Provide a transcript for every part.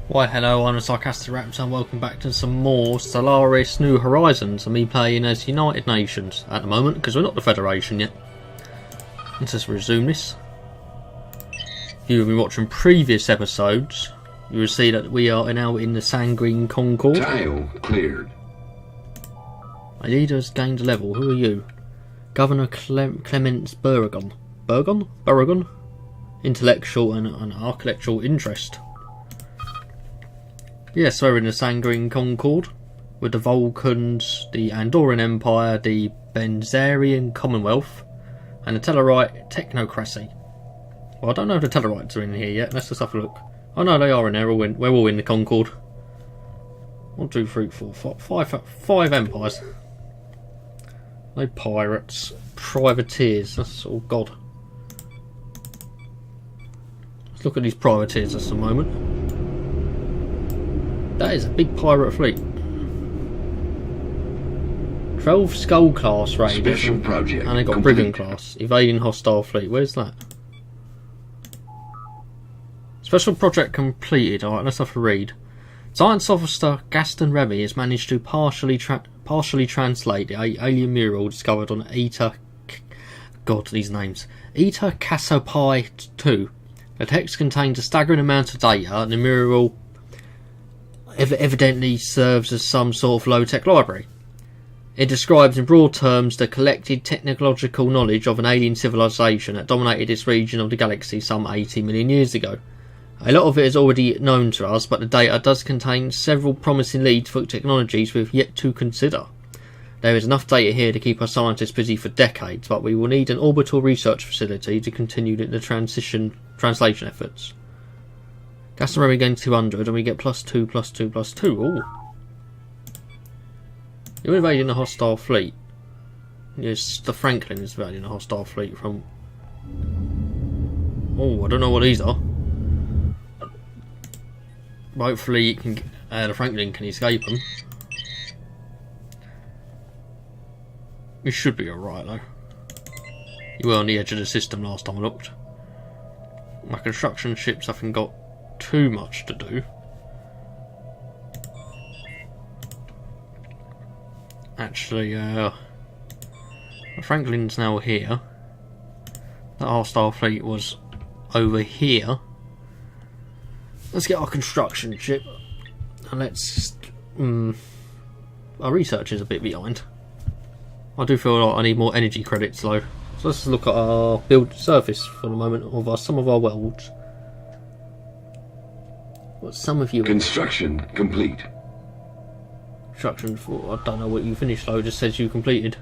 Why hello, I'm the Sarcastic Raptor and welcome back to some more Stellaris New Horizons and me playing as United Nations at the moment because we're not the Federation yet. Let's just resume this. If you've been watching previous episodes, you will see that we are now in the Sanguine Concord. Tile cleared. My leader has gained a level. Who are you? Governor Clements Burragon. Burragon? Intellectual and architectural interest. Yes, we're in the Sanguine Concord with the Vulcans, the Andorran Empire, the Benzarian Commonwealth, and the Tellarite Technocracy. Well, I don't know if the Tellarites are in here yet. Let's just have a look. Oh no, they are in there. We're all in the Concord. 1, 2, 3, 4, 5 empires. No pirates, privateers. That's all God. Let's look at these privateers just a moment. That is a big pirate fleet. 12 Skull class raiders, Special project and they got complete. Brigand class, evading hostile fleet. Where's that? Special project completed. Alright, let's have a read. Science officer Gaston Remy has managed to partially translate the alien mural discovered on Eta. God, these names. Eta Cassiopeia 2. The text contains a staggering amount of data, and the mural evidently serves as some sort of low-tech library. It describes in broad terms the collected technological knowledge of an alien civilization that dominated this region of the galaxy some 80 million years ago. A lot of it is already known to us, but the data does contain several promising leads for technologies we've yet to consider. There is enough data here to keep our scientists busy for decades, but we will need an orbital research facility to continue the translation efforts. Gaston Remy gains 200 and we get +2, +2, +2. Ooh. You're invading a hostile fleet. Yes, the Franklin is invading a hostile fleet from... Oh, I don't know what these are. Hopefully the Franklin can escape them. We should be alright though. You were on the edge of the system last time I looked. My construction ships haven't got too much to do. Actually, the Franklin's now here. The hostile fleet was over here. Let's get our construction ship and let's. Our research is a bit behind. I do feel like I need more energy credits though. So let's look at our build surface for the moment of some of our worlds. What some of you Construction complete. Construction for I don't know what you finished though. It just says you completed.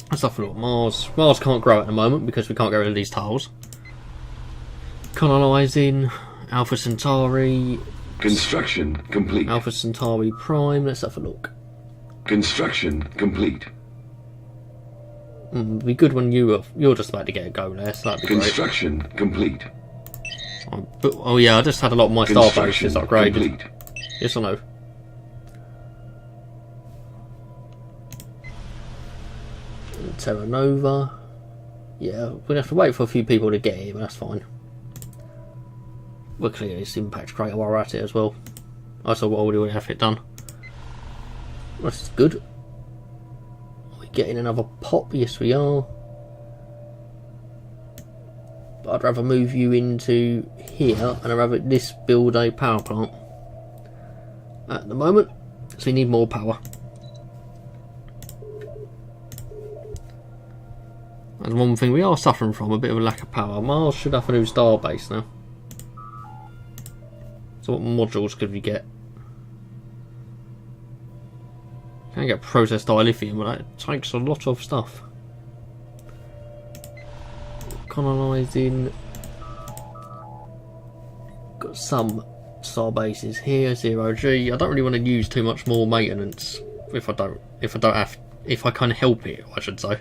Let's have a look. Mars can't grow at the moment because we can't get rid of these tiles. Colonising Alpha Centauri. Construction complete. Alpha Centauri Prime. Let's have a look. Construction complete. It'd be good when you're just about to get a go there. So that'd be Construction complete. great. Oh yeah, I just had a lot of my star bases upgraded. Complete. Yes or no? Terra Nova. Yeah, we're gonna have to wait for a few people to get here, but that's fine. We'll clear this impact crater while we're at it as well. I saw what already have it done. That's good. Are we getting another pop? Yes we are. But I'd rather move you into here and I'd rather this build a power plant at the moment, so we need more power. That's one thing we are suffering from, a bit of a lack of power. Mars should have a new star base now. So what modules could we get? Can I get processed dilithium, but that takes a lot of stuff. Colonising. Got some star bases here. 0G. I don't really want to use too much more maintenance if I can help it, I should say.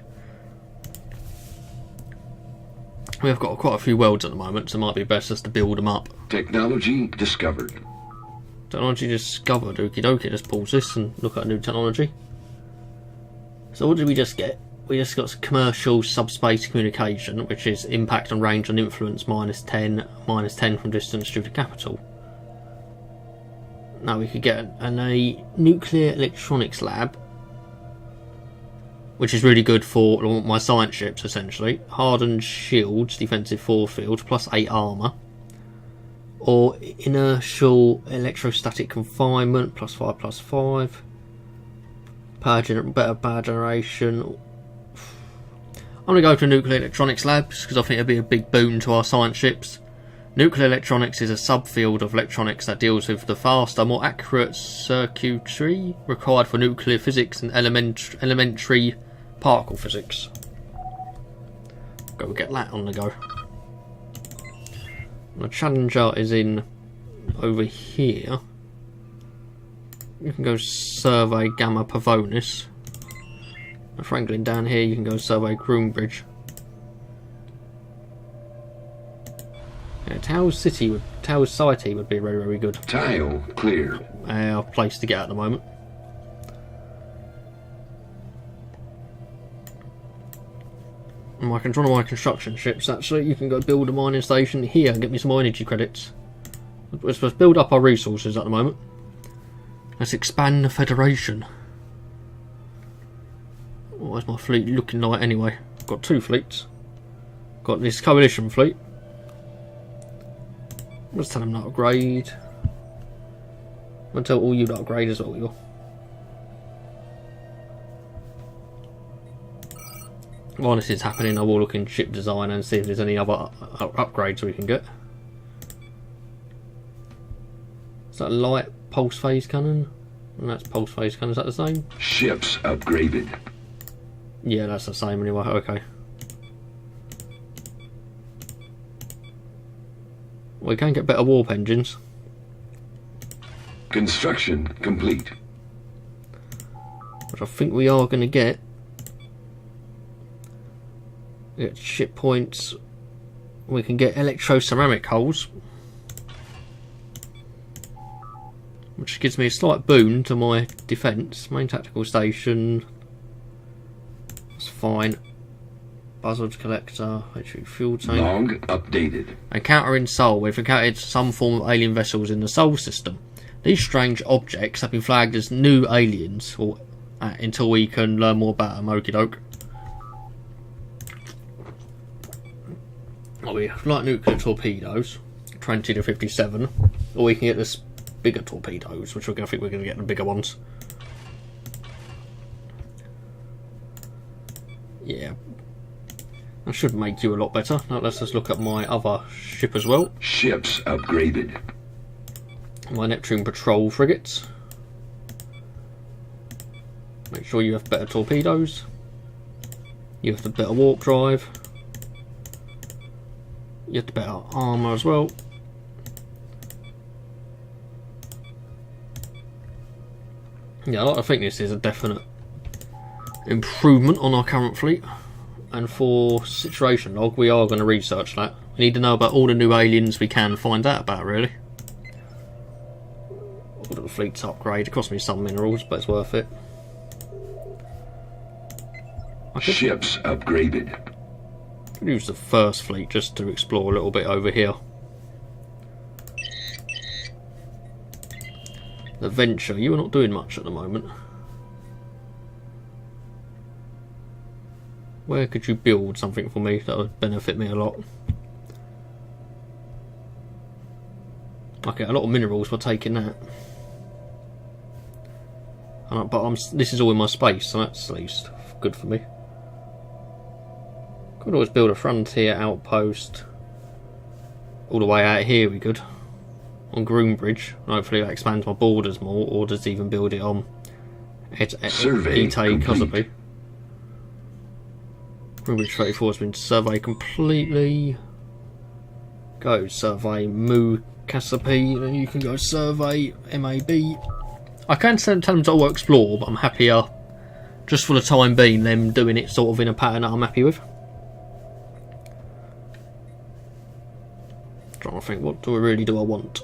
We have got quite a few worlds at the moment, so it might be best just to build them up. Technology discovered. Technology discovered. Okie dokie. Let's pause this and look at a new technology. So what did we just get? we just got commercial subspace communication, which is impact on range and influence -10, -10 from distance due to capital. Now we could get a nuclear electronics lab, which is really good for my science ships, essentially. Hardened shields, defensive force field, +8 armour. Or inertial electrostatic confinement, +5/+5. Better power generation. I'm going to go to nuclear electronics labs because I think it'll be a big boon to our science ships. Nuclear electronics is a subfield of electronics that deals with the faster, more accurate circuitry required for nuclear physics and elementary particle physics. Go get that on the go. The Challenger is in over here. You can go survey Gamma Pavonis. Franklin down here, you can go survey Groombridge. Yeah, Towers City would be very, very good. Tile clear. Our place to get at the moment. And I can run my construction ships. Actually, you can go build a mining station here and get me some more energy credits. We're supposed to build up our resources at the moment. Let's expand the Federation. What's my fleet looking like anyway? I've got 2 fleets. Got this coalition fleet. Let's tell them not upgrade. I'll tell all you to upgrade as well. You. While this is happening, I will look in ship design and see if there's any other upgrades we can get. Is that a light pulse phase cannon? And that's pulse phase cannon. Is that the same? Ships upgraded. Yeah, that's the same anyway. Okay. We can get better warp engines. Construction complete. Which I think we are going to get. We get ship points. We can get electroceramic hulls, which gives me a slight boon to my defence. Main tactical station. That's fine. Buzzard collector, fuel tank. Log updated. Encountering Sol. We've encountered some form of alien vessels in the Sol system. These strange objects have been flagged as new aliens, or until we can learn more about them. Okie doke. Oh, we have light nuclear torpedoes, 20 to 57, or we can get this bigger torpedoes, which I think we're going to get the bigger ones. Yeah. That should make you a lot better. Now let's just look at my other ship as well. Ships upgraded. My Neptune patrol frigates. Make sure you have better torpedoes. You have the better warp drive. You have the better armour as well. Yeah, I think this is a definite improvement on our current fleet. And for situation log, we are going to research that. We need to know about all the new aliens we can find out about, really. All the fleet's upgrade. It cost me some minerals, but it's worth it. Ships upgraded. Use the first fleet just to explore a little bit over here. The Venture, you are not doing much at the moment. Where could you build something for me that would benefit me a lot? Okay, a lot of minerals, we're taking that. But this is all in my space, so that's at least good for me. Could always build a frontier outpost all the way out here, we could. On Groombridge. Hopefully that expands my borders more, or does even build it on Survey Cosby. Groombridge 34 has been surveyed completely. Go survey Mu Cassiope, and then you can go survey MAB. I can tell them to all explore, but I'm happier just for the time being them doing it sort of in a pattern that I'm happy with. Trying to think, what do I want?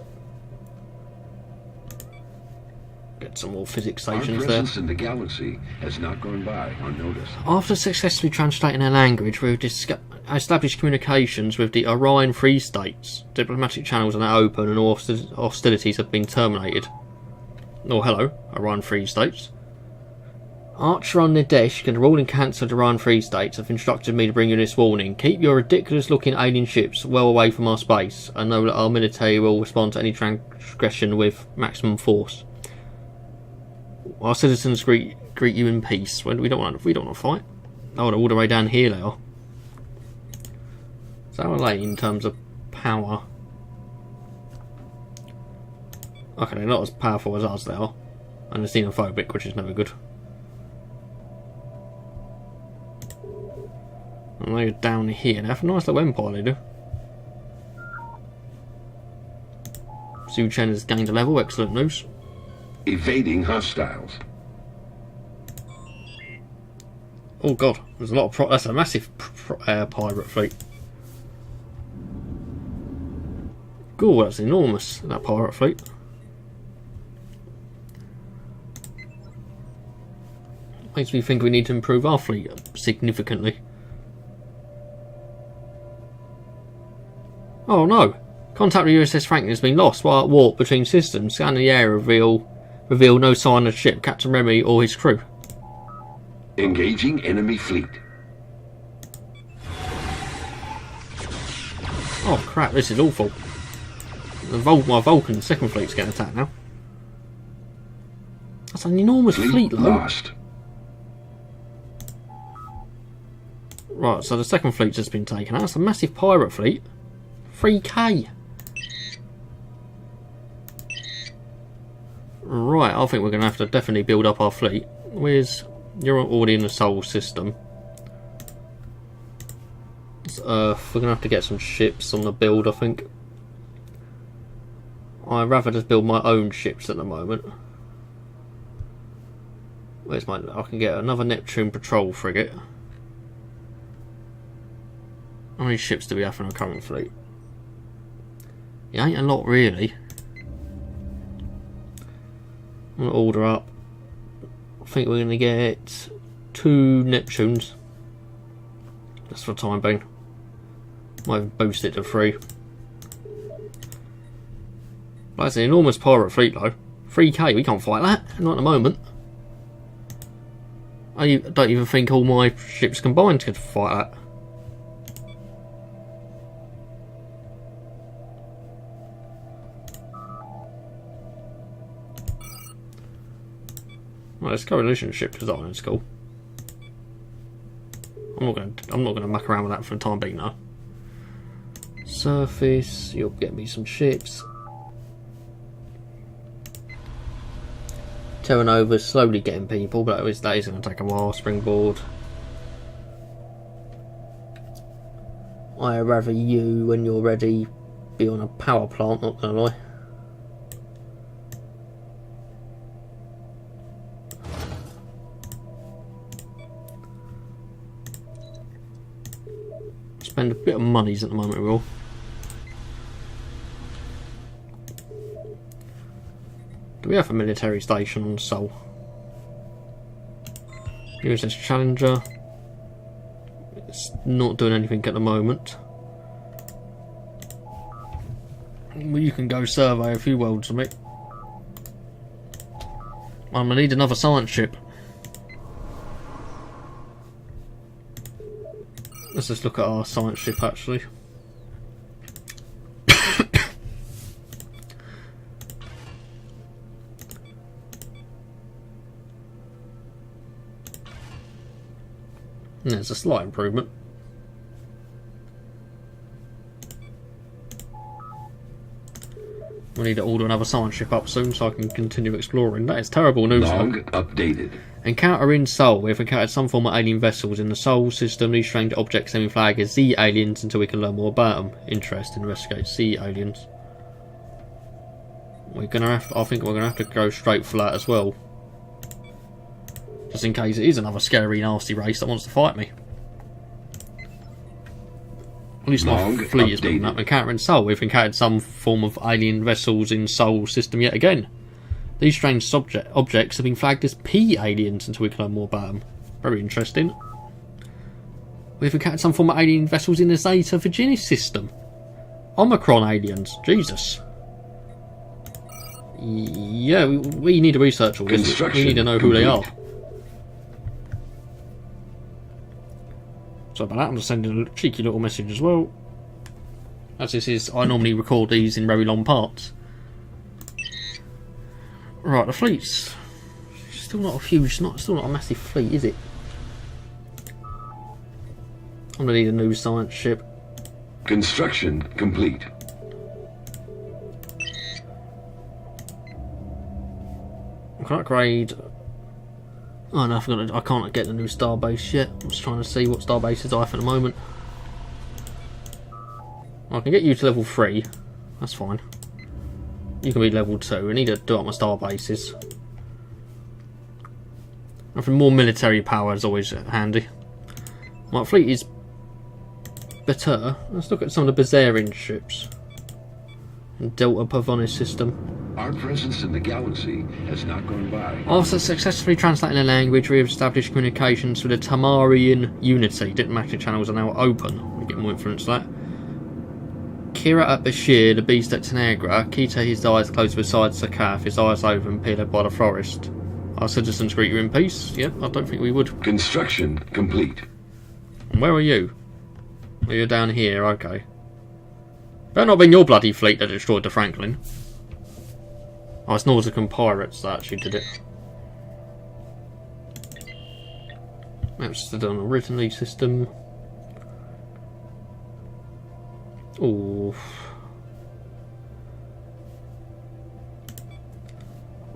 Get Add some more physics Our stations there. presence in the galaxy has not gone by unnoticed. After successfully translating their language, we've established communications with the Orion Free States. Diplomatic channels are now open and all hostilities have been terminated. Oh, hello, Orion Free States. Archer on Nadesh and the ruling council of the Orion Free States have instructed me to bring you this warning. Keep your ridiculous-looking alien ships well away from our space. I know that our military will respond to any transgression with maximum force. Our citizens greet you in peace. We don't want to fight. Oh, they're all the way down here they are. So how are they in terms of power? Okay, they're not as powerful as us they are. And they're xenophobic, which is never good. And they're down here. They have a nice little empire, they do. Su Chen has gained a level, excellent news. Evading hostiles. Oh god, there's a lot of that's a massive pirate fleet. God, that's enormous, that pirate fleet. Makes me think we need to improve our fleet significantly. Oh no! Contact with USS Franklin has been lost while at warp between systems. Scan the area reveal no sign of the ship, Captain Remy or his crew. Engaging enemy fleet. Oh crap, this is awful. My Vulcan second fleet's getting attacked now. That's an enormous fleet though. Lost. Right, so the second fleet's just been taken out. That's a massive pirate fleet. 3k. Right, I think we're going to have to definitely build up our fleet. You're already in the Sol system. It's Earth. We're going to have to get some ships on the build, I think. I'd rather just build my own ships at the moment. Where's my... I can get another Neptune patrol frigate. How many ships do we have in our current fleet? It ain't a lot, really. I'm going to order up. I think we're going to get 2 Neptunes. That's for the time being. Might even boost it to 3. That's an enormous pirate fleet though. 3k, we can't fight that. Not at the moment. I don't even think all my ships combined could fight that. Well, this coalition ship design is cool. I'm not gonna muck around with that for the time being now. Surface, you'll get me some ships. Terra Nova's slowly getting people, but that is going to take a while. Springboard. I'd rather you, when you're ready, be on a power plant, not gonna lie. Spend a bit of monies at the moment, we will. Do we have a military station on Sol? USS Challenger. It's not doing anything at the moment. Well, you can go survey a few worlds for me. I'm gonna need another science ship. Let's just look at our science ship actually. There's a slight improvement. We need to order another science ship up soon so I can continue exploring. That is terrible news. Log updated. Encounter in Sol. We have encountered some form of alien vessels in the Sol system. These strange objects semi flag as Z aliens until we can learn more about them. Interest, investigate Z aliens. I think we're gonna have to go straight for that as well. Just in case it is another scary, nasty race that wants to fight me. At least my fleet is building up. Encounter in Sol. We've encountered some form of alien vessels in Sol system yet again. These strange objects have been flagged as P-aliens until we can learn more about them. Very interesting. We've encountered some form of alien vessels in the Zeta Virginis system. Omicron aliens. Jesus. Yeah, we need to research all this. We need to know who they are. Sorry about that, I'm just sending a cheeky little message as well. As this is, I normally record these in very long parts. Right, the fleet's still not a huge, still not a massive fleet, is it? I'm gonna need a new science ship. Construction complete. I can upgrade. Oh no, I can't get the new starbase yet. I'm just trying to see what starbases I have at the moment. I can get you to level 3. That's fine. You can be level 2. I need to do up my starbases. Having more military power is always handy. My fleet is better. Let's look at some of the Bazarian ships. Delta Pavonis system. Our presence in the galaxy has not gone by. After successfully translating the language, we have established communications with the Tamarian Unity. Diplomatic channels are now open. We get more influence to that. Kira at Bashir, the beast at Tanagra, Kita, his eyes closed beside Sakath, his eyes open, peered by the forest. Our citizens greet you in peace? Yep, I don't think we would. Construction complete. And where are you? Oh, you're down here, okay. Better not been your bloody fleet that destroyed the Franklin. Oh, it's Nautican pirates that actually did it. Maps to done originally system. Oh.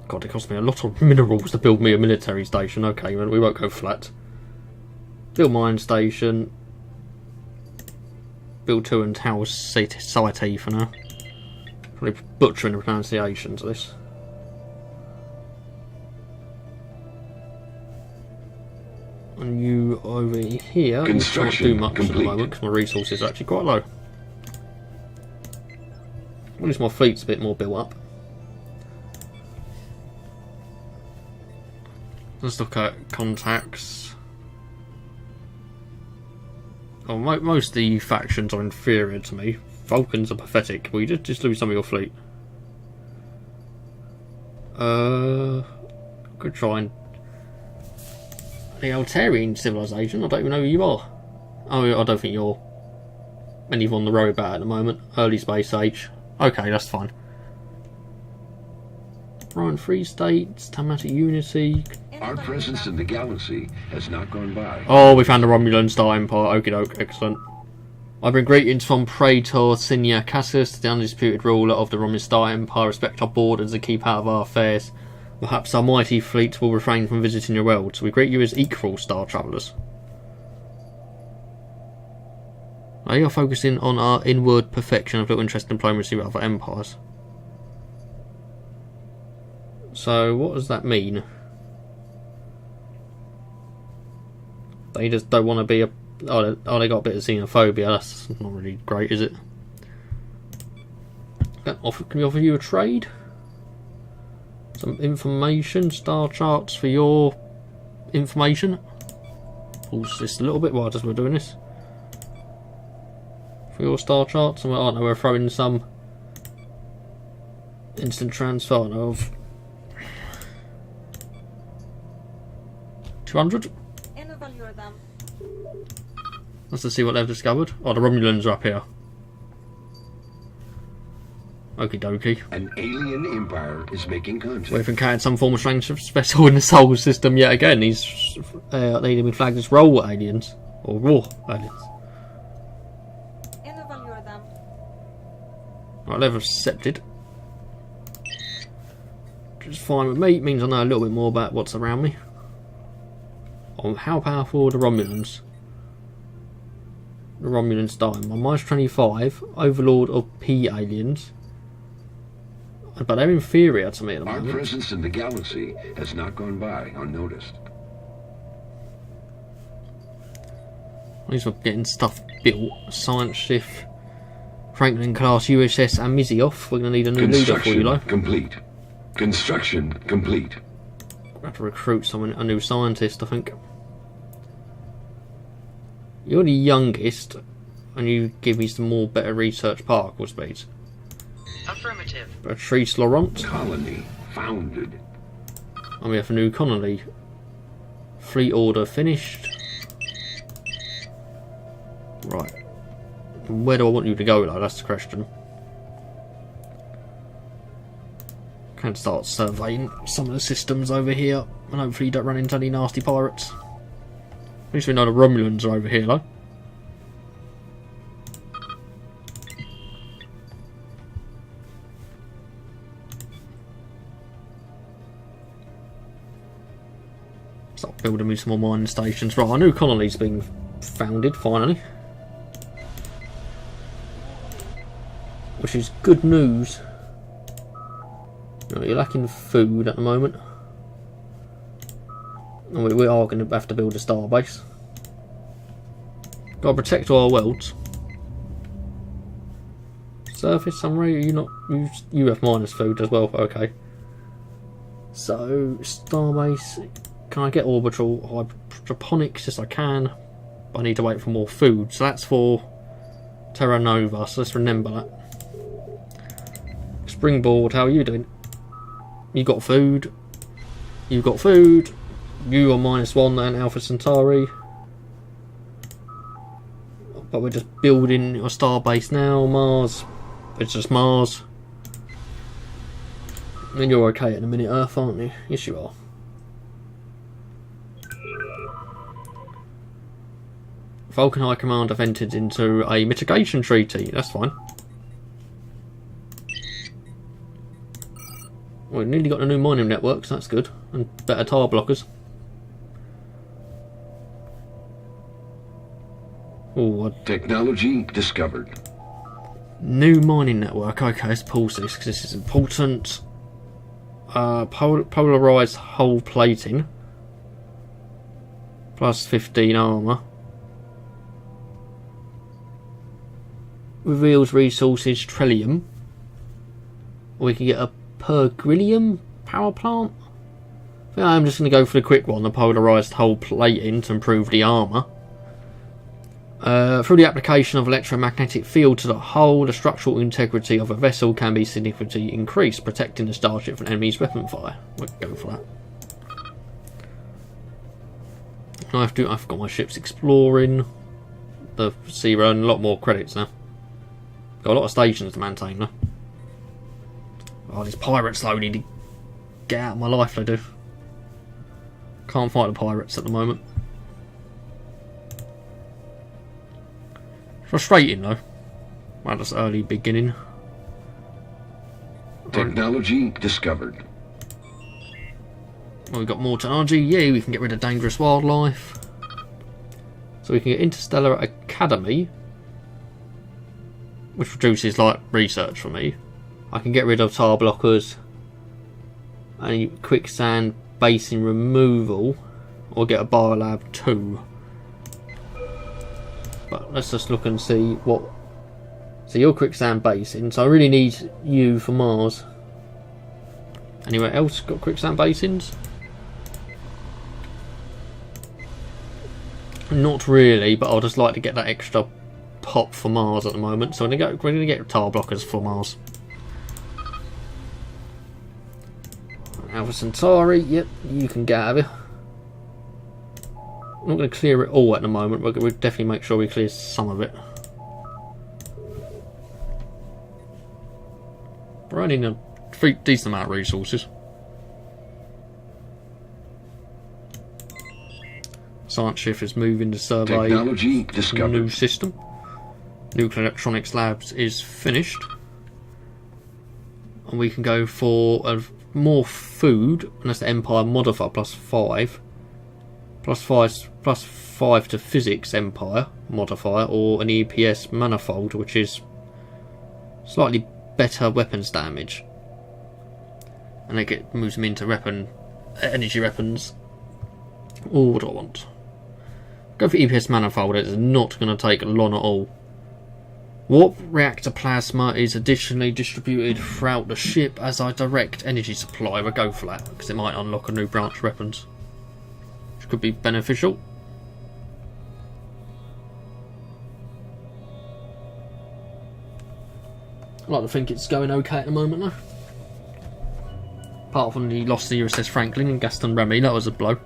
God, it cost me a lot of minerals to build me a military station. Okay, we won't go flat. Build mine station. Build 2 and house site for now. Probably butchering the pronunciations of this. And you over here, you can't do much complete. At the moment because my resources are actually quite low. At least my fleet's a bit more built up. Let's look at contacts. Oh, most of the factions are inferior to me. Vulcans are pathetic. Will you just lose some of your fleet? Could try and... The Altarian civilization, I don't even know who you are. Oh, I don't think you're any on the robot at the moment. Early space age. Okay, that's fine. Ryan Free States, Tamatic Unity. Our presence in the galaxy has not gone by. Oh, we found the Romulan Star Empire. Okie doke, excellent. I bring greetings from Praetor Sinia Cassus, the undisputed ruler of the Romulan Star Empire. Respect our borders and keep out of our affairs. Perhaps our mighty fleet will refrain from visiting your world, so we greet you as equal star travellers. They are focusing on our inward perfection of little interest in diplomacy with other empires. So, what does that mean? They just don't want to be a... Oh, they got a bit of xenophobia. That's not really great, is it? Can we offer you a trade? Some information, star charts for your information. Pause this a little bit while we're doing this. For your star charts, and we're throwing some instant transfer of 200. Let's just see what they've discovered. Oh, the Romulans are up here. Okie dokie. An alien empire is making contact. We've encountered some form of strange vessel in the solar system yet again. These they've been flagged as raw aliens. Or raw aliens. Right, they've accepted. Which is fine with me. It means I know a little bit more about what's around me. On how powerful are the Romulans? The Romulan Star. I'm minus 25. Overlord of P-aliens. But they're inferior to me at the moment. Our presence in the galaxy has not gone by unnoticed. At least we're getting stuff built. Science ship, Franklin class USS and Mizioff. We're going to need a new leader for you, though. Complete. Construction complete. I have to recruit a new scientist, I think. You're the youngest, and you give me some more better research particle speeds. Affirmative. Patrice Laurent. Colony founded. And we have a new colony. Fleet order finished. Right. Where do I want you to go, though? That's the question. Can start surveying some of the systems over here, and hopefully you don't run into any nasty pirates. At least we know the Romulans are over here, though. Start building me some more mining stations. Right, our new colony's being founded, finally. Which is good news. You're lacking food at the moment. And we are going to have to build a starbase. Got to protect our worlds. Surface summary, are you not... You have minus food as well, okay. So, starbase... Can I get orbital hydroponics? Yes I can. But I need to wait for more food. So that's for Terra Nova, so let's remember that. Springboard, how are you doing? You got food. You got food. You are -1 then, Alpha Centauri. But we're just building a starbase now. Mars. It's just Mars. And you're okay in a minute, Earth, aren't you? Yes, you are. Vulcan High Command have entered into a mitigation treaty. That's fine. We've nearly got a new mining network, so that's good. And better tire blockers. Ooh, Technology discovered. New mining network. Okay, let's pause this because this is important. Polarized hull plating. Plus 15 armour. Reveals resources Trillium. We can get a Pergrillium power plant. Yeah, I'm just going to go for the quick one, the polarised hull plating to improve the armour. Through the application of electromagnetic field to the hull, the structural integrity of a vessel can be significantly increased, protecting the starship from enemy's weapon fire. We'll go for that. I've got my ships exploring the sea run, a lot more credits now. Got a lot of stations to maintain now. Oh, these pirates though need to get out of my life, they do. Can't fight the pirates at the moment. Frustrating though. Well, that's early beginning. Technology discovered. Well, we've got more technology. Yeah, we can get rid of dangerous wildlife. So we can get Interstellar Academy, which produces like research for me. I can get rid of tar blockers and quicksand basin removal, or get a biolab 2. But let's just look and see what. So you're quicksand basin, so I really need you for Mars. Anywhere else got quicksand basins? Not really, but I'd just like to get that extra pop for Mars at the moment. So we're gonna get tar blockers for Mars. Alpha Centauri, yep, you can get out of here. I'm not going to clear it all at the moment, but we'll definitely make sure we clear some of it. We're running a decent amount of resources. Science ship is moving to survey Technology a discovered. new system. Nuclear Electronics Labs is finished. And we can go for more food, and that's the Empire modifier +5. +5 to Physics Empire modifier, or an EPS manifold, which is slightly better weapons damage. And it moves them into energy weapons. Oh, what do I want? Go for EPS manifold. It's not going to take long at all. Warp reactor plasma is additionally distributed throughout the ship as a direct energy supply. We'll go for that because it might unlock a new branch of weapons, which could be beneficial. I like to think it's going okay at the moment though. Apart from the loss of the USS Franklin and Gaston Remy, that was a blow.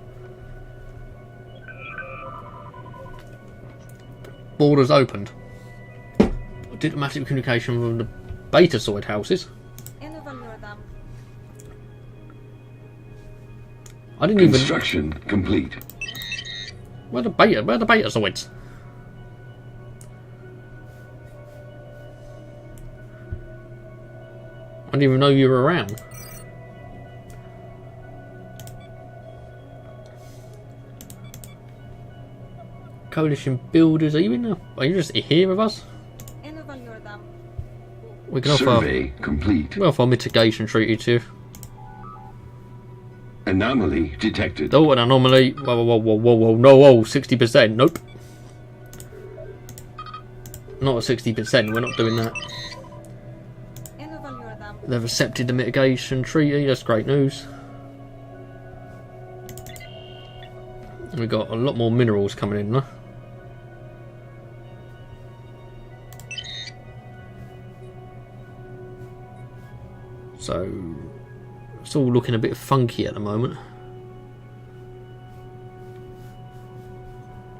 Borders opened. Diplomatic communication from the Betazoid houses. I didn't even. Construction complete. Where are the Betazoids? I didn't even know you were around. Coalition builders, are you in there? Are you just here with us? We can offer Survey complete. we offer a mitigation treaty to you. Anomaly detected. Oh, an anomaly. Whoa, no, 60%. Nope. Not at 60%, we're not doing that. They've accepted the mitigation treaty, that's great news. We've got a lot more minerals coming in now. So it's all looking a bit funky at the moment.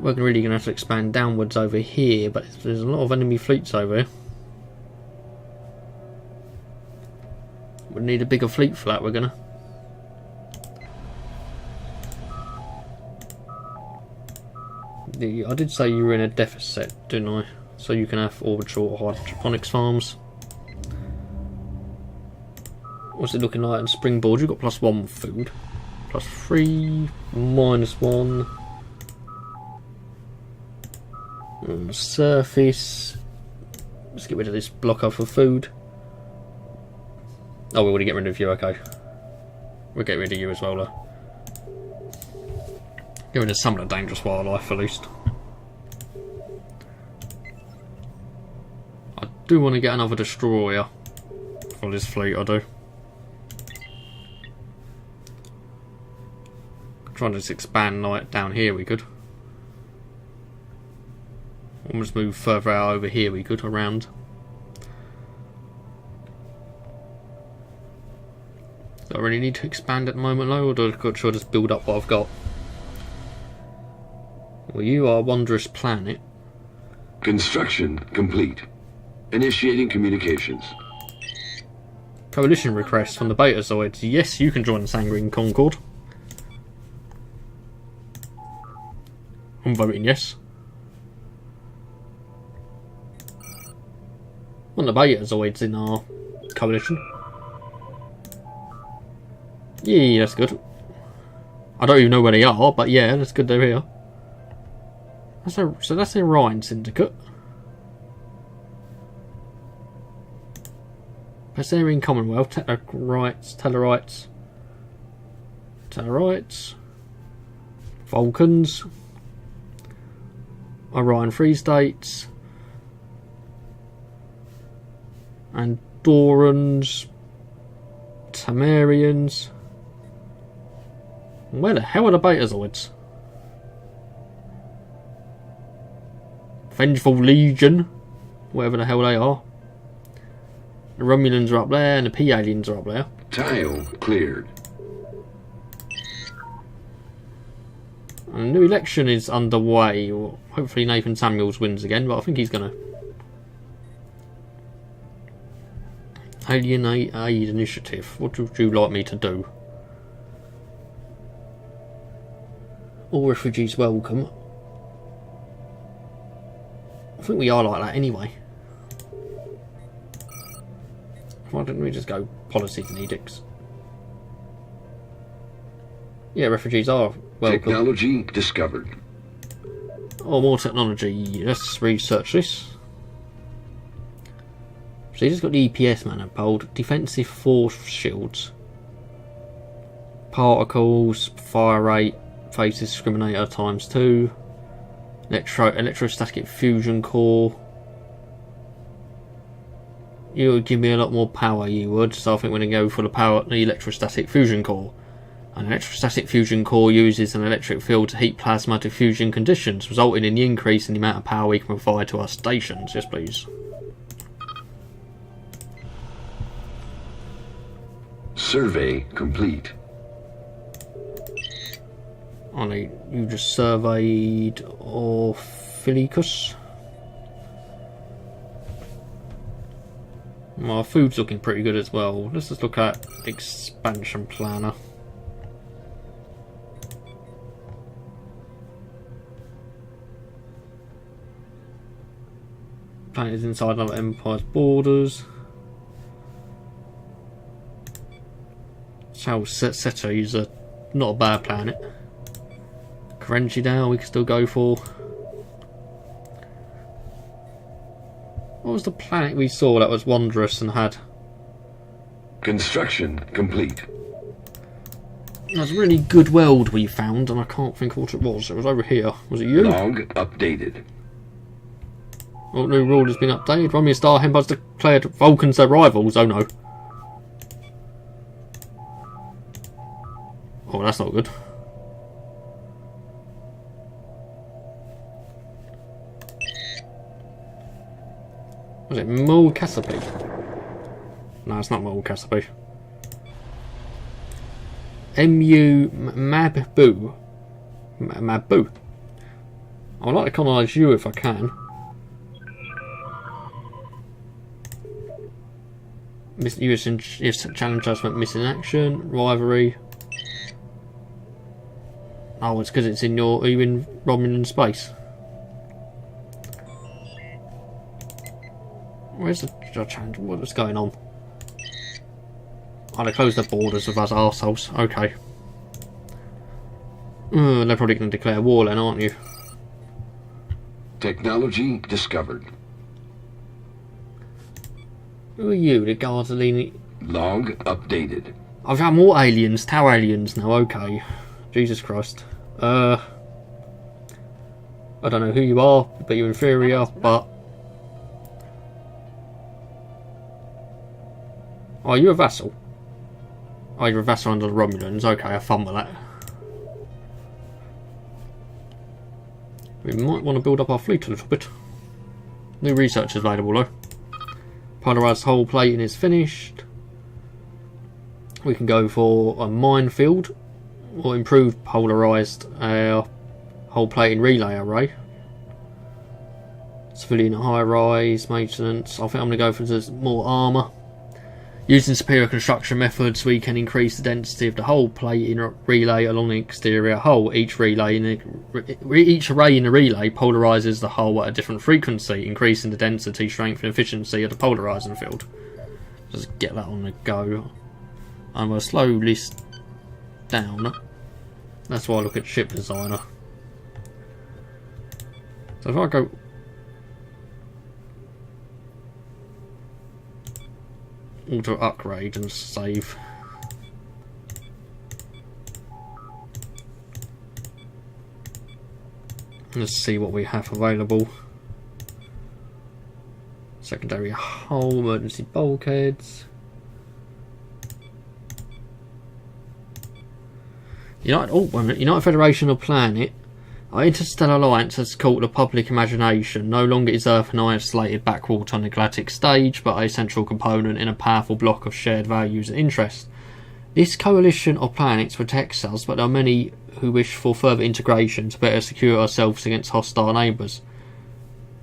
We're really going to have to expand downwards over here, but there's a lot of enemy fleets over here. We need a bigger fleet for that, we're going to. I did say you were in a deficit, didn't I? So you can have orbital hydroponics farms. What's it looking like on springboard? You've got +1 food. +3, -1. On the surface. Let's get rid of this blocker for food. Oh, we want to get rid of you, okay. We'll get rid of you as well, though. Get rid of some of the dangerous wildlife, at least. I do want to get another destroyer for this fleet, I do. Trying to just expand like down here, we could. Almost move further out over here, we could, around. Do I really need to expand at the moment, though, or should I just build up what I've got? Well, you are a wondrous planet. Construction complete. Initiating communications. Coalition request from the Betazoids. Yes, you can join the Sanguine Concord. I'm voting yes. Want the Betazoids in our coalition. Yeah, that's good. I don't even know where they are, but yeah, that's good they're here. So that's the Orion Syndicate. Passerian Commonwealth, Tellarites, Vulcans, Orion Free States, Andorans, Tamarians. Where the hell are the Betazoids? Vengeful Legion, whatever the hell they are. The Romulans are up there and the P-Aliens are up there. Tile cleared. And a new election is underway. Hopefully Nathan Samuels wins again, but I think he's going to. Alien Aid Initiative. What would you like me to do? All refugees welcome. I think we are like that anyway. Why don't we just go policies and edicts? Yeah, refugees are welcome. Technology discovered. Oh, more technology. Let's research this. So you just got the EPS manifold, defensive force shields, particles, fire rate, phase discriminator ×2, electrostatic fusion core, You would give me a lot more power, you would, so I think we're going to go for the electrostatic fusion core. An electrostatic fusion core uses an electric field to heat plasma to fusion conditions, resulting in the increase in the amount of power we can provide to our stations. Yes, please. Survey complete. Ollie, you just surveyed Orphilicus. My food's looking pretty good as well. Let's just look at expansion planner. Planet is inside another empire's borders. Chal Seta is not a bad planet. Corentidale we can still go for. What was the planet we saw that was wondrous and had? Construction complete. There's a really good world we found, and I can't think what it was. It was over here. Was it you? Log updated. What new rule has been updated? Romeo Star Empire's declared Vulcans their rivals. Oh no. Oh, that's not good. Was it Mul Cassiope? No, it's not Mul Cassiope. MU Mabbu. Mabbu. I'd like to colonise you if I can. US challenge judgment, missing action, rivalry. Oh, it's because it's in your. Are you in Romulan space? Where's the challenge? What's going on? Oh, they closed the borders with us arseholes. Okay. They're probably going to declare war then, aren't you? Technology discovered. Who are you, the Gardellini? Log updated. I've got more aliens, Tau aliens now, okay. Jesus Christ. I don't know who you are, but you're inferior, but... Oh, you're a vassal? Oh, you're a vassal under the Romulans. Okay, have fun with that. We might want to build up our fleet a little bit. New research is available though. Polarised hull plating is finished. We can go for a minefield or improved polarised hull plating relay array. Civilian high rise maintenance. I think I'm going to go for more armour. Using superior construction methods, we can increase the density of the hull plating relay along the exterior hull. Each array in the relay polarises the hull at a different frequency, increasing the density, strength, and efficiency of the polarising field. Just get that on the go. I'm going to slow this down. That's why I look at ship designer. So if I go. Auto upgrade and save. Let's see what we have available. Secondary hull, emergency bulkheads. United Federation of Planet. Our interstellar alliance has caught the public imagination. No longer is Earth an isolated backwater on the galactic stage, but a central component in a powerful block of shared values and interests. This coalition of planets protects us, but there are many who wish for further integration to better secure ourselves against hostile neighbours.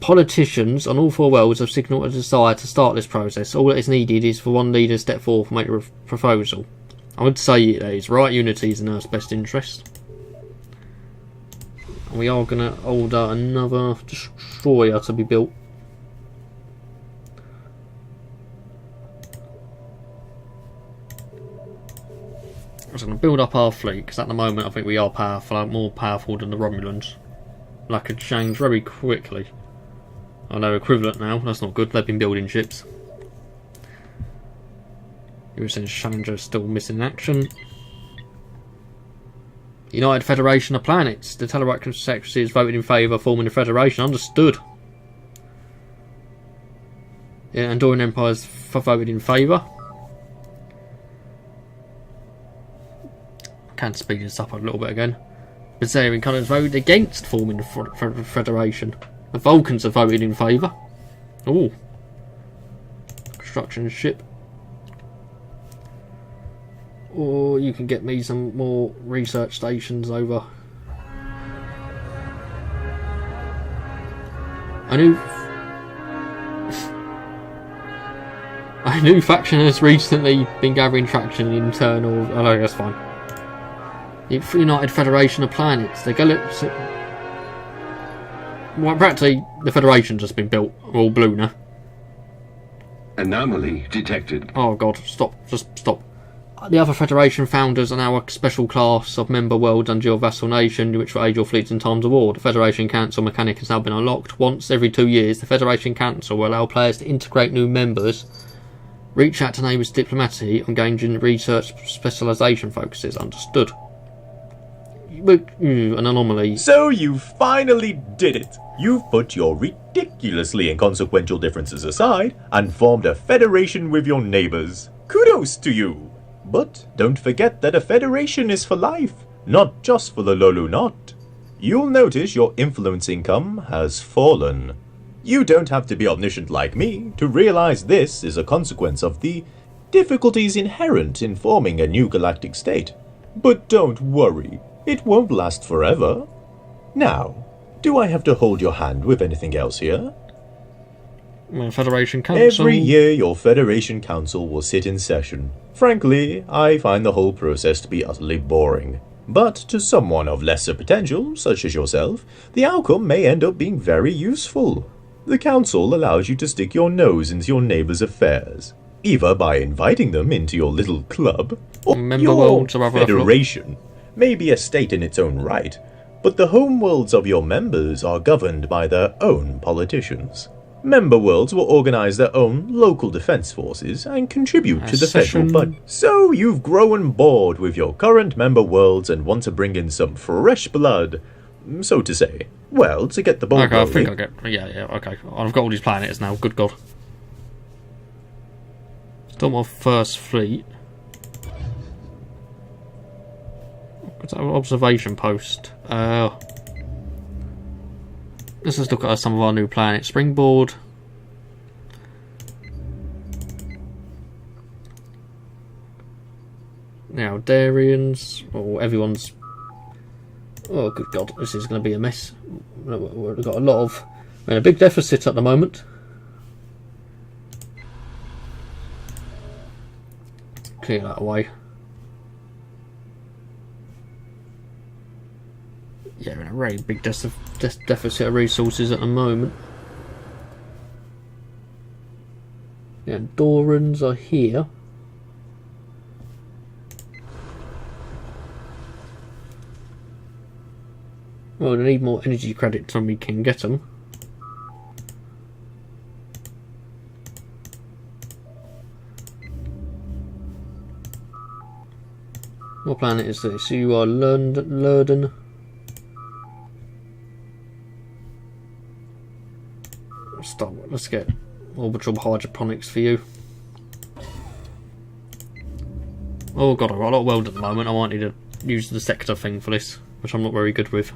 Politicians on all four worlds have signalled a desire to start this process. All that is needed is for one leader to step forth and make a proposal. I would say that is right. Unity is in Earth's best interest. We are going to order another destroyer to be built. I'm just going to build up our fleet, because at the moment I think we are powerful, more powerful than the Romulans. That could change very quickly. Oh, they're equivalent now, that's not good, they've been building ships. USS Challenger is still missing in action. United Federation of Planets. The Telegraph Secretary has voted in favour of forming a federation. Understood. Yeah, Andorian Empire's voted in favour. Can speed this up a little bit again. Brazilian countries voted against forming the Federation. The Vulcans have voted in favour. Ooh. Construction ship. Or you can get me some more research stations over. A new faction has recently been gathering traction in internal. Oh no, that's fine. The United Federation of Planets. The galaxy. Well, practically, the Federation's just been built. We're all blue now. Anomaly detected. Oh god, stop. Just stop. The other Federation founders are now a special class of member worlds under your vassal nation, which will aid your fleets in times of war. The Federation Council mechanic has now been unlocked. Once every 2 years, the Federation Council will allow players to integrate new members, reach out to neighbours diplomatically, engaging research specialisation focuses. Understood. An anomaly. So you finally did it. You've put your ridiculously inconsequential differences aside and formed a federation with your neighbours. Kudos to you. But don't forget that a federation is for life, not just for the Lolunot. You'll notice your influence income has fallen. You don't have to be omniscient like me to realize this is a consequence of the difficulties inherent in forming a new galactic state. But don't worry, it won't last forever. Now, do I have to hold your hand with anything else here? Federation Council. Every year your Federation Council will sit in session. Frankly, I find the whole process to be utterly boring. But to someone of lesser potential, such as yourself, the outcome may end up being very useful. The Council allows you to stick your nose into your neighbours' affairs, either by inviting them into your little club, or your Federation may be a state in its own right, but the homeworlds of your members are governed by their own politicians. Member worlds will organise their own local defence forces and contribute to the federal budget. So you've grown bored with your current member worlds and want to bring in some fresh blood, so to say. Well, to get the ball rolling... Okay, I think I'll get... Yeah, okay. I've got all these planets now, good god. Still my first fleet. What's that observation post? Let's just look at some of our new planets. Springboard. Now, Darians. Oh, everyone's... Oh, good god. This is going to be a mess. We've got a lot of... We're in a big deficit at the moment. Clear that away. Yeah, we're in a very big deficit of resources at the moment. Yeah, Dorans are here. Well, we need more energy credits than we can get them. What planet is this? You are Lurden. Let's get orbital hydroponics for you. Oh god, I've got a lot of weld at the moment. I might need to use the sector thing for this, which I'm not very good with.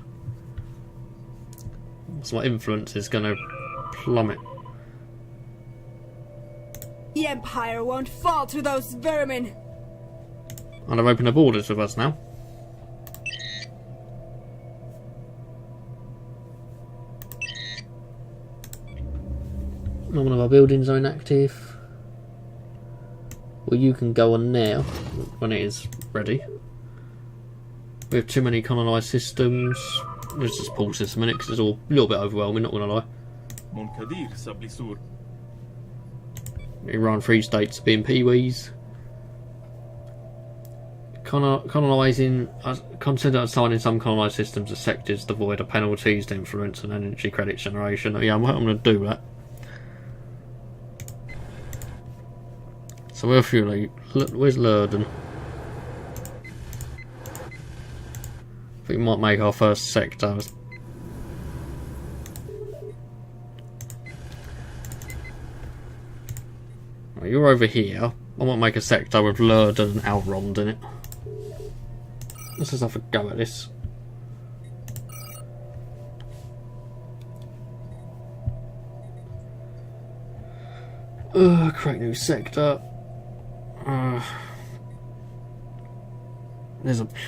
So my influence is going to plummet. The Empire won't fall to those vermin! And I've opened the borders with us now. One of our buildings are inactive. Well, you can go on now when it is ready. We have too many colonised systems. Let's just pause this a minute because it's all a little bit overwhelming, not gonna lie. Iran Free States being peewees. Colonising, consider assigning some colonised systems as sectors devoid of penalties to influence and energy credit generation. Yeah, I'm going to do that. So where's Lurden? I think we might make our first sector. you're over here. I might make a sector with Lurden and Alrond in it. Let's just have a go at this. Create new sector.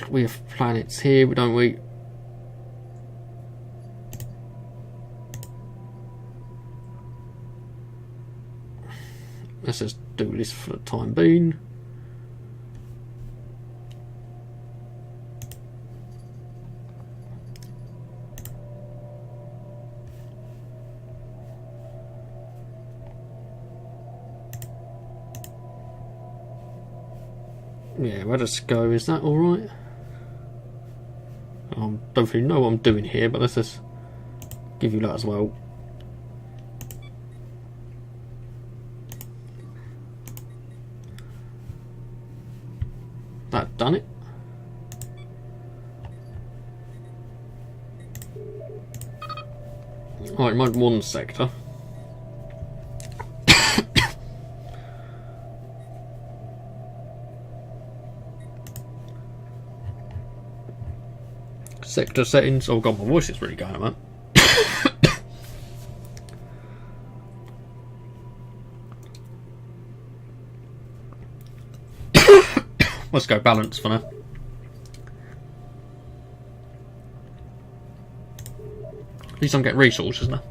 We have planets here, don't we? Let's just do this for the time being. Yeah, where does it go? Is that alright? I don't really know what I'm doing here, but let's just give you that as well. That done it. Alright, mode 1 sector. Sector settings. Oh god, my voice is really going at man. Let's go balance for now. At least I'm getting resources now.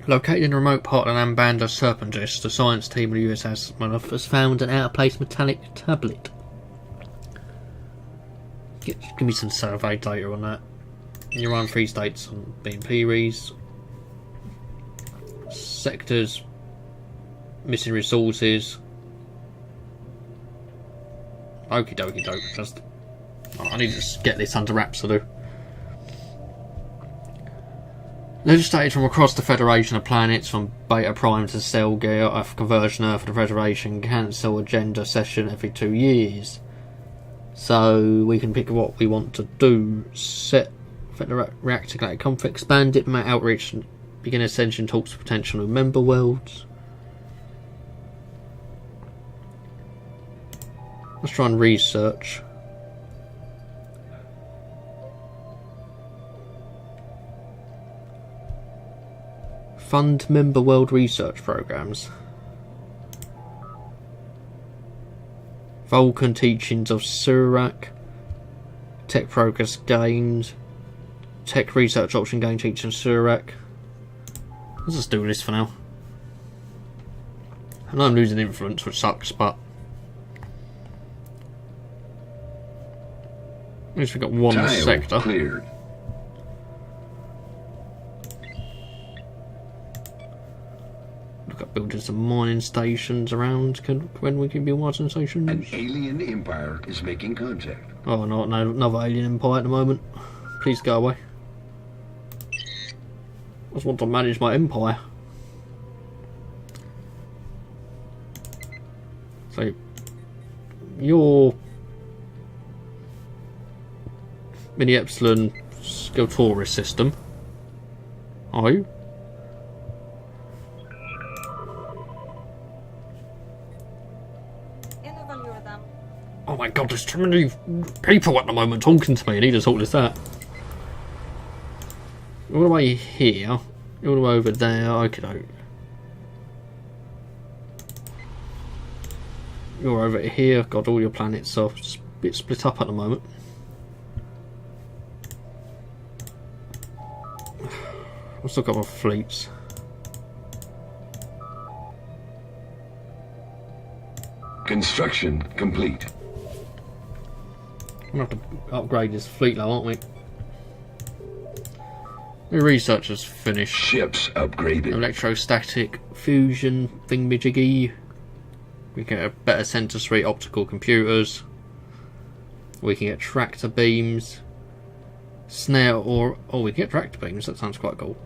Located in a remote part of an Ambanda Serpentis, the science team of the USS has found an out-of-place metallic tablet. Give me some survey data on that. You run 3 states on BMP rees. Sectors. Missing resources. Okie dokie doke. Just. I need to just get this under wraps to do. Legislated from across the Federation of Planets, from Beta Prime to Selgear, a conversion Earth of the Federation, cancel agenda session every 2 years. So we can pick what we want to do. Set reactor galactic conflict, expand diplomatic outreach, and begin ascension talks with potential new member worlds. Let's try and research. Fund member world research programs. Vulcan teachings of Surak. Tech progress gained. Tech research option gained teaching Surak. Let's just do this for now. I know I'm losing influence, which sucks, but at least we've got one Tile sector. Cleared. Look at building some mining stations around. When we can be mining stations? An alien empire is making contact. Oh, no, another alien empire at the moment. Please go away. I just want to manage my empire. So, your Mini Epsilon Scotoris system. Are you? Oh my god, there's too many people at the moment talking to me. I need to sort this out. All the way here, all the way over there. Okay, you're over here. God, all your planets are a bit split up at the moment. I've still got my fleets. Construction complete. We're going to have to upgrade this fleet though, aren't we? The researchers finished. Ships upgraded. Electrostatic fusion thingamajiggy. We get a better center suite optical computers. We can get tractor beams. Snare or... oh, we can get tractor beams. That sounds quite cool.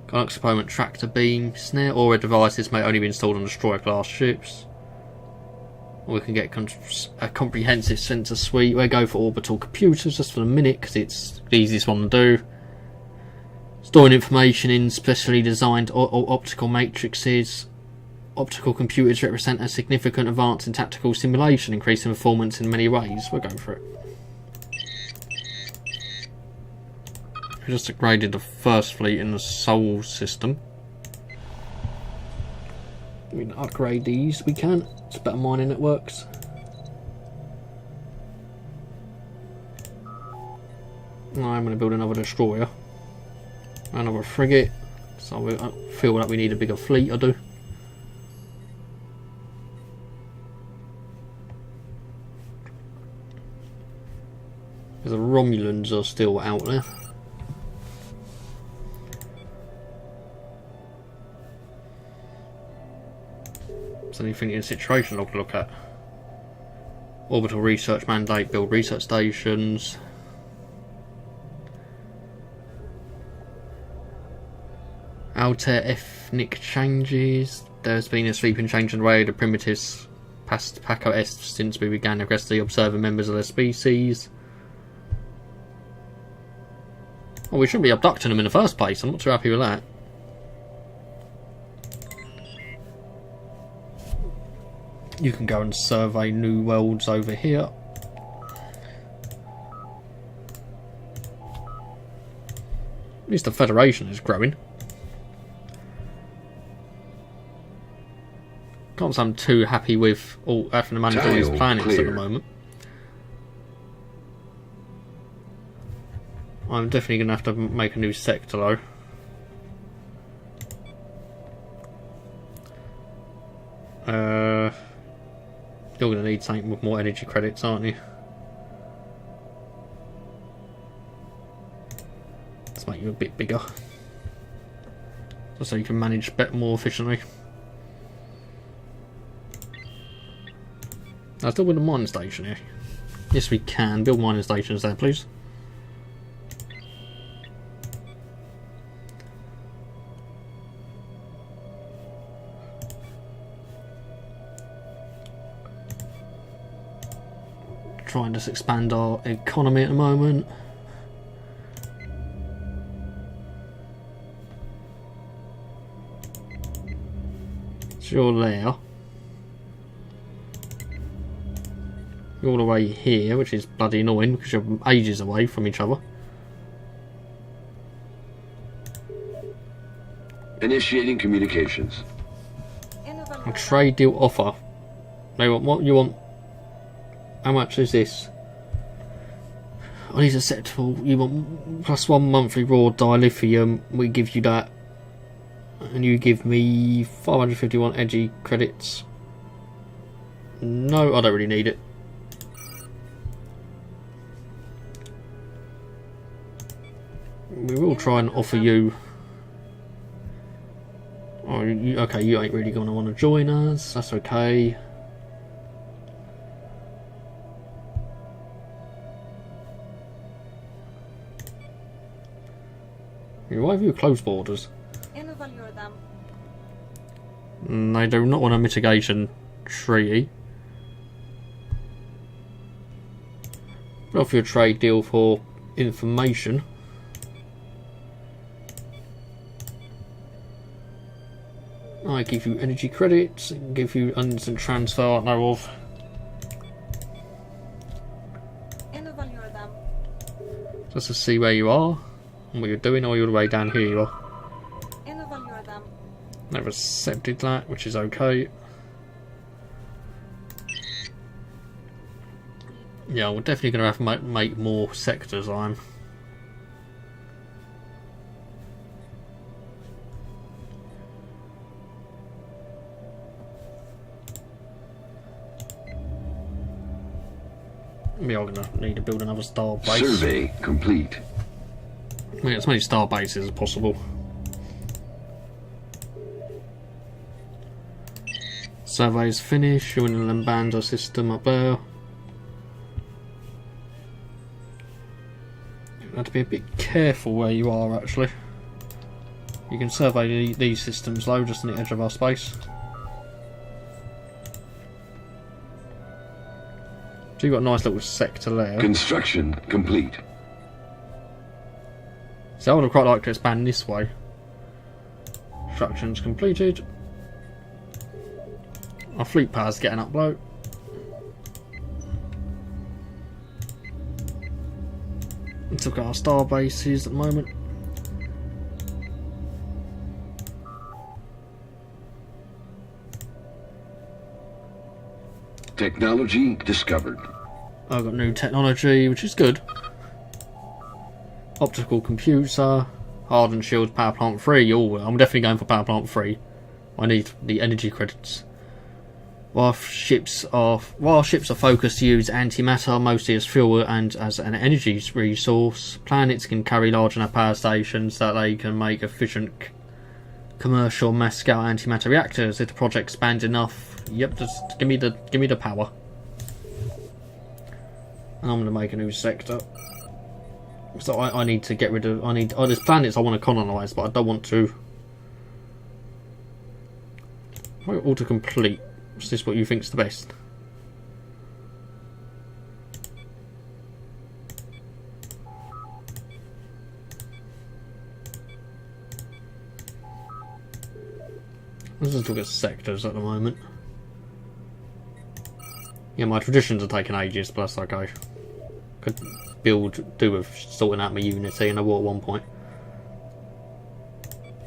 Can't experiment tractor beam. Snare or devices may only be installed on destroyer class ships. We can get a comprehensive sensor suite. We'll go for Orbital Computers just for a minute because it's the easiest one to do. Storing information in specially designed optical matrices. Optical computers represent a significant advance in tactical simulation, increasing performance in many ways. We'll go for it. We just upgraded the first fleet in the Sol system. We can upgrade these, we can. It's better mining networks. I'm going to build another destroyer. Another frigate. So I feel like we need a bigger fleet, I do. Because the Romulans are still out there. Is there anything in the situation log to look at? Orbital research mandate, build research stations. Alter ethnic changes. There's been a sweeping change in the way the primitives past Paco Est since we began aggressively observing members of their species. Well, we shouldn't be abducting them in the first place. I'm not too happy with that. You can go and survey new worlds over here. At least the Federation is growing. Can't say I'm too happy with having to manage all these planets at the moment. I'm definitely going to have to make a new sector though. You're going to need something with more energy credits, aren't you? Let's make you a bit bigger. Just so you can manage better, more efficiently. I still build a mining station here. Yes, we can. Build mining stations there, please. Trying to expand our economy at the moment. So you're there. You're all the way here, which is bloody annoying because you're ages away from each other. Initiating communications. A trade deal offer. They want what you want. How much is this? Oh, these are acceptable. You want +1 monthly raw dilithium. We give you that. And you give me 551 energy credits. No, I don't really need it. We will try and offer you... Oh, okay, you ain't really going to want to join us. That's okay. Why have you closed borders? They do not want a mitigation treaty. We'll offer you a trade deal for information. I give you energy credits, and give you instant transfer, I know of. Just to see where you are and what you're doing, or you're all the way down here you are. Never accepted that, which is okay. Yeah, we're definitely going to have to make more sectors, I'm. We are going to need to build another star base. Survey complete. Make as many star bases as possible. Survey's finished. You're in the Lambanda system up there. You have to be a bit careful where you are, actually. You can survey these systems though, just on the edge of our space. So you've got a nice little sector there. Construction complete. So I would have quite liked to expand this way. Construction's completed. Our fleet power's getting up low. Let's look at our star bases at the moment. Technology discovered. I've got new technology, which is good. Optical computer, hardened shields, power plant 3. Oh, I'm definitely going for power plant 3. I need the energy credits. While ships are focused to use antimatter mostly as fuel and as an energy resource, planets can carry large enough power stations that they can make efficient commercial mass-scale antimatter reactors. If the project expands enough, yep, just give me the power. And I'm going to make a new sector. So I need to get rid of... there's planets I want to colonise, but I don't want to... Auto-complete. Is this what you think's the best? Let's just look at sectors at the moment. Yeah, my traditions are taking ages, but that's okay. Could do with sorting out my Unity and I will at one point.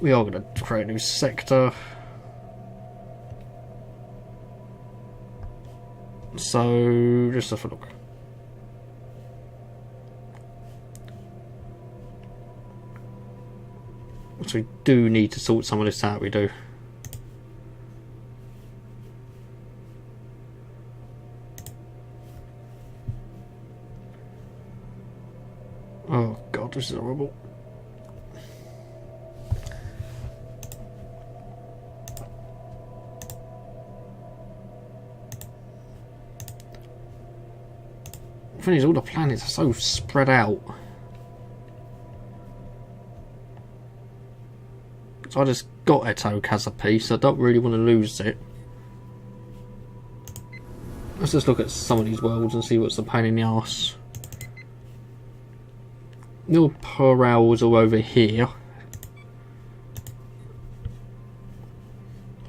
We are going to create a new sector. So, just have a look. So we do need to sort some of this out, we do. Oh god, this is horrible. The thing is, all the planets are so spread out. So I just got Etok as a piece, I don't really want to lose it. Let's just look at some of these worlds and see what's the pain in the arse. Little Perals all over here.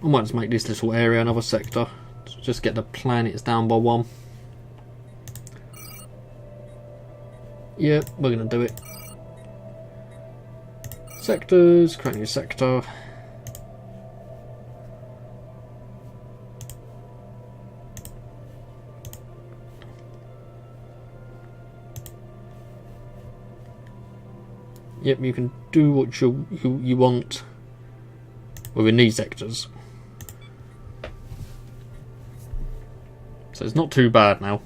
I might just make this little area another sector. Just get the planets down by 1. Yeah, we're gonna do it. Sectors, create a new sector. Yep, you can do what you want within these sectors. So it's not too bad now.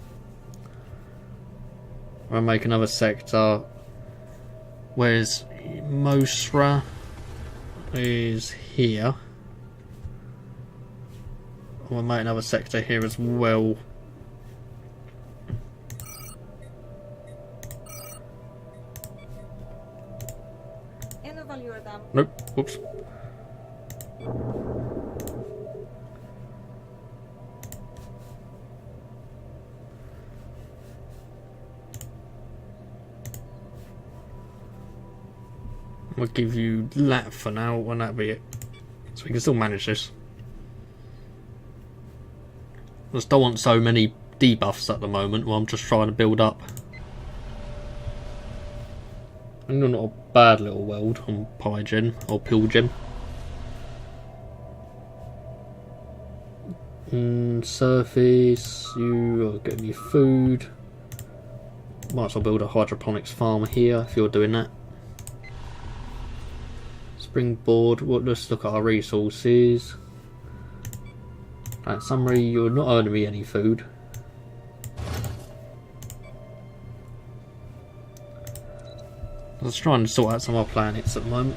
I'll make another sector. Where's Mosra? Is here. I'll make another sector here as well. Nope, whoops. We'll give you that for now, and that'll be it. So we can still manage this. I just don't want so many debuffs at the moment while I'm just trying to build up. And you're not a bad little world on Pygen or Pilgem. Surface, you are getting your food. Might as well build a hydroponics farm here if you're doing that. Springboard, let's look at our resources. At summary, you're not earning me any food. I was trying to sort out some of our planets at the moment.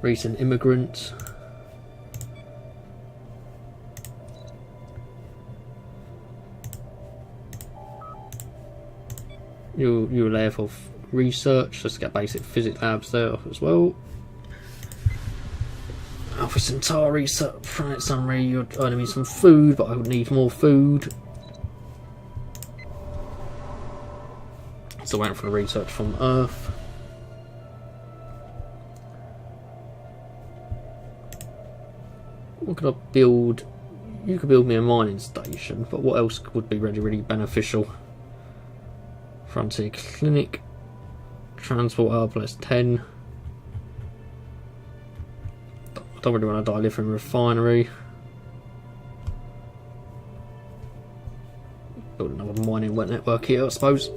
Recent immigrants. You're there for research. Let's get basic physics labs there as well. Our Alpha Centauri, planet summary, you're earning me some food, but I would need more food. Still waiting for the research from Earth. What could I build? You could build me a mining station, but what else would be really beneficial? Frontier Clinic. Transport hub, that's 10. I don't really want to live in a refinery. Build another mining network here, I suppose.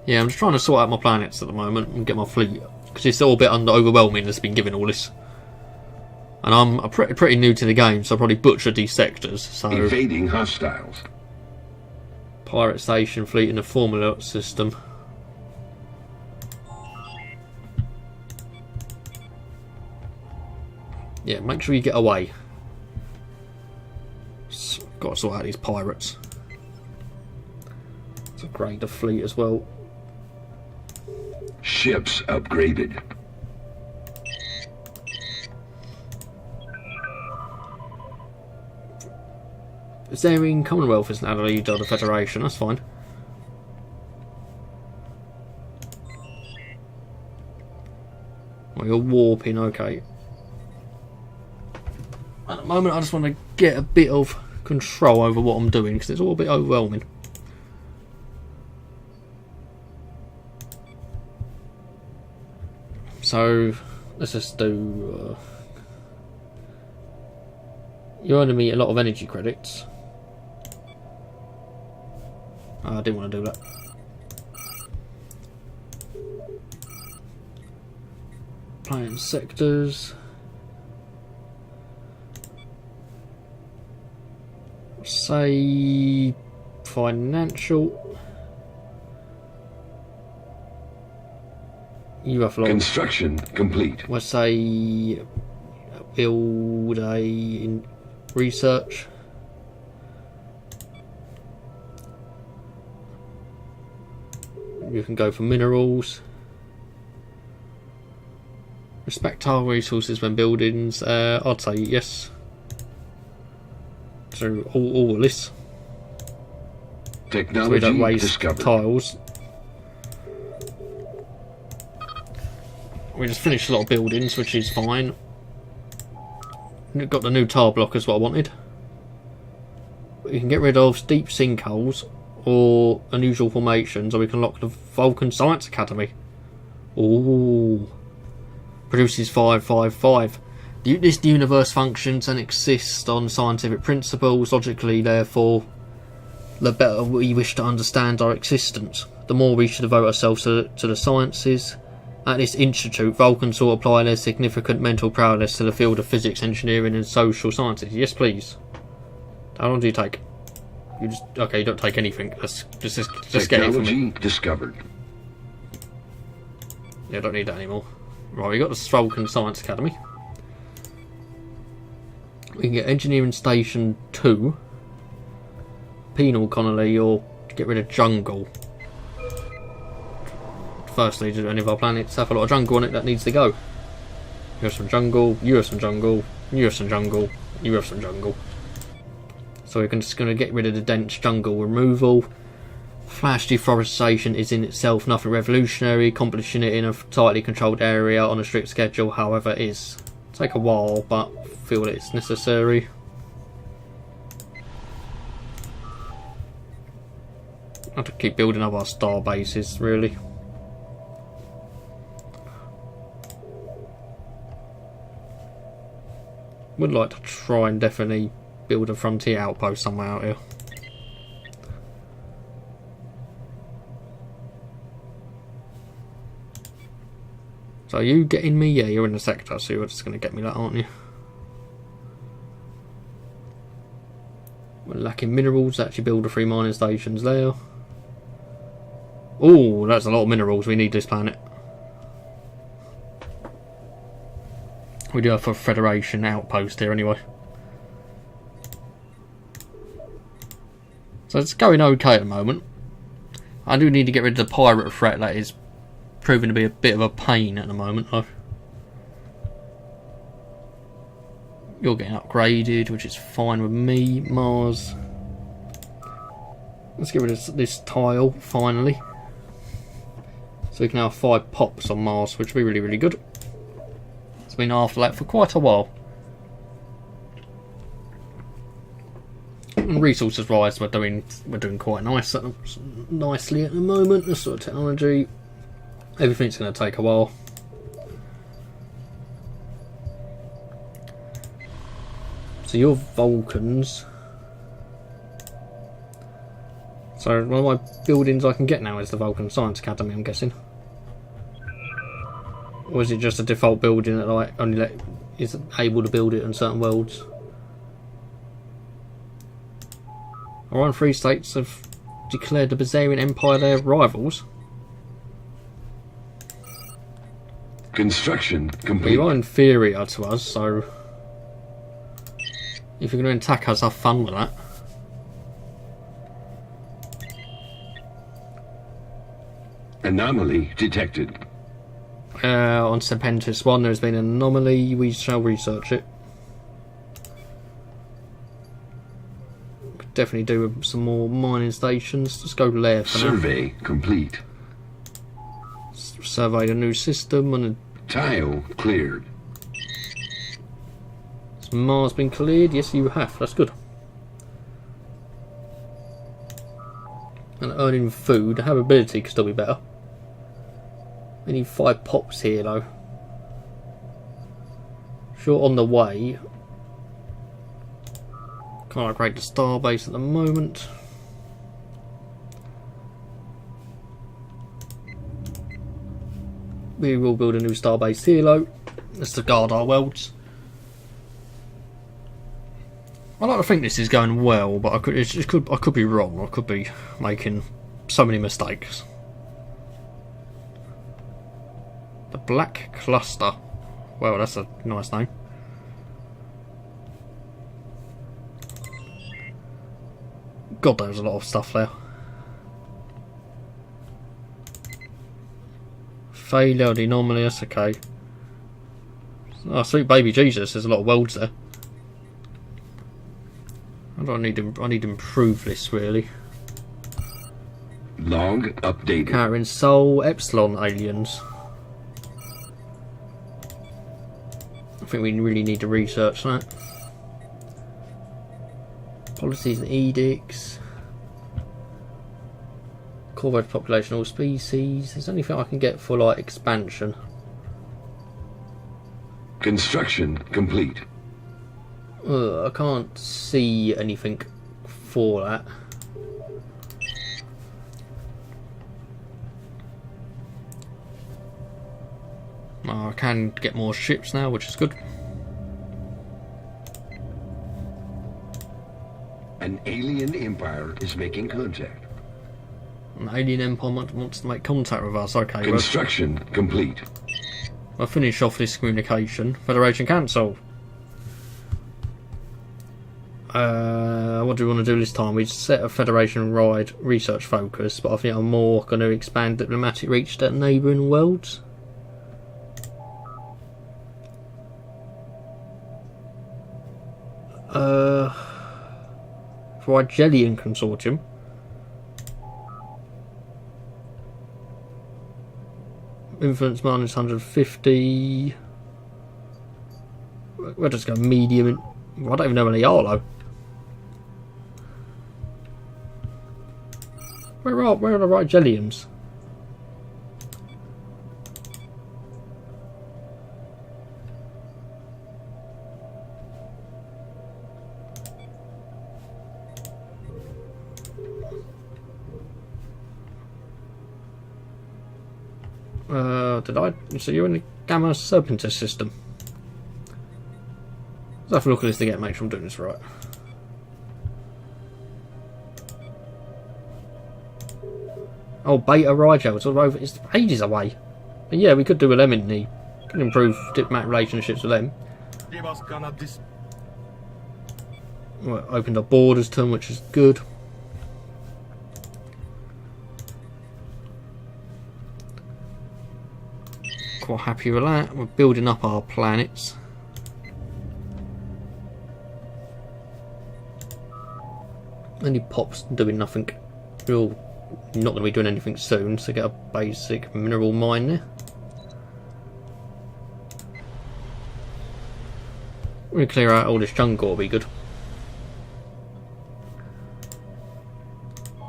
Yeah, I'm just trying to sort out my planets at the moment and get my fleet, because it's all a bit overwhelming that's been given all this. And I'm pretty new to the game, so I probably butchered these sectors. So Evading hostiles. Pirate station, fleet in the formula system. Yeah, make sure you get away. Got to sort out these pirates. Let's upgrade the fleet as well. Ships upgraded. Is there in Commonwealth isn't allied to the Federation? That's fine. Well, you're warping, okay. At the moment, I just want to get a bit of control over what I'm doing because it's all a bit overwhelming. So, let's just do. You're earning me a lot of energy credits. Oh, I didn't want to do that. Playing sectors. Say financial. You have a lot. Construction complete. Let's say build a research. You can go for minerals. Respect our resources when buildings. I'd say yes. So all of this. Technology so we don't waste discovered. tiles. We just finished a lot of buildings, which is fine. Got the new tile block is what I wanted. We can get rid of steep sinkholes or unusual formations, or we can lock the Vulcan Science Academy. Ooh. Produces 555. This universe functions and exists on scientific principles. Logically, therefore, the better we wish to understand our existence, the more we should devote ourselves to the sciences. At this institute, Vulcans will apply their significant mental prowess to the field of physics, engineering and social sciences. Yes, please. How long do you take? You just okay, you don't take anything. Just get it from me. Technology discovered. Yeah, I don't need that anymore. Right, we got the Vulcan Science Academy. We can get Engineering Station 2, Penal Colony, or get rid of Jungle. Firstly, do any of our planets have a lot of jungle on it that needs to go? You have some jungle, you have some jungle, you have some jungle, you have some jungle. So we're just going to get rid of the dense jungle removal. Flash deforestation is in itself nothing revolutionary. Accomplishing it in a tightly controlled area on a strict schedule, however, is take a while, but feel that it's necessary. I have to keep building up our star bases, really. Would like to try and definitely build a frontier outpost somewhere out here. So are you getting me? Yeah, you're in the sector, so you're just going to get me that, aren't you? We're lacking minerals to actually build the 3 mining stations there. Oh, that's a lot of minerals. We need this planet. We do have a Federation outpost here anyway. So it's going okay at the moment. I do need to get rid of the pirate threat that is proving to be a bit of a pain at the moment though. You're getting upgraded, which is fine with me. Mars. Let's get rid of this tile, finally. So we can have 5 pops on Mars, which will be really, really good. It's been after that for quite a while. And resources wise, we're doing quite nicely at the moment. This sort of technology, everything's going to take a while. So your Vulcans. So one of my buildings I can get now is the Vulcan Science Academy, I'm guessing. Or is it just a default building that like only is able to build it in certain worlds? Our 3 states have declared the Bazarian Empire their rivals. Construction complete. Well, you are inferior to us, so if you're going to attack us, have fun with that. Anomaly detected. On Serpentis 1 there has been an anomaly. We shall research it. Could definitely do with some more mining stations. Let's go there for now. Survey complete. Survey the new system and Tile cleared. has Mars been cleared? Yes, you have. That's good. And earning food, habitability could still be better. We need 5 pops here though. Sure, on the way. Can't upgrade the starbase at the moment. We will build a new starbase here though. Just to guard our worlds. I like to think this is going well, but I could be wrong. I could be making so many mistakes. The Black Cluster. Well, that's a nice name. God, there's a lot of stuff there. Failure, the anomalous, okay. Oh, sweet baby Jesus, there's a lot of worlds there. I need to improve this really. Log updated. Karen Sol, Epsilon aliens. I think we really need to research that. Policies and edicts. Corporate population, all species. There's anything I can get for like expansion. Construction complete. I can't see anything for that. Oh, I can get more ships now, which is good. An alien empire is making contact. An alien empire wants to make contact with us. Okay, Construction complete. I'll finish off this communication. Federation Council. What do we want to do this time? We set a Federation-wide research focus, but I think I'm more going to expand diplomatic reach to neighbouring worlds. For Igelian Consortium. Influence minus 150. We'll just go medium. I don't even know where they are though. Where are the right Igelians? Did I? So you're in the Gamma Serpentis system. Let's have a look at this again, make sure I'm doing this right. Oh, Beta Rigel, it's all over. It's ages away. But yeah, we could do with them in the. Could improve diplomatic relationships with them. Well, opened up borders to them, which is good. Quite happy with that. We're building up our planets. Any pops doing nothing. You're not going to be doing anything soon, so get a basic mineral mine there. We clear out all this junk, will be good.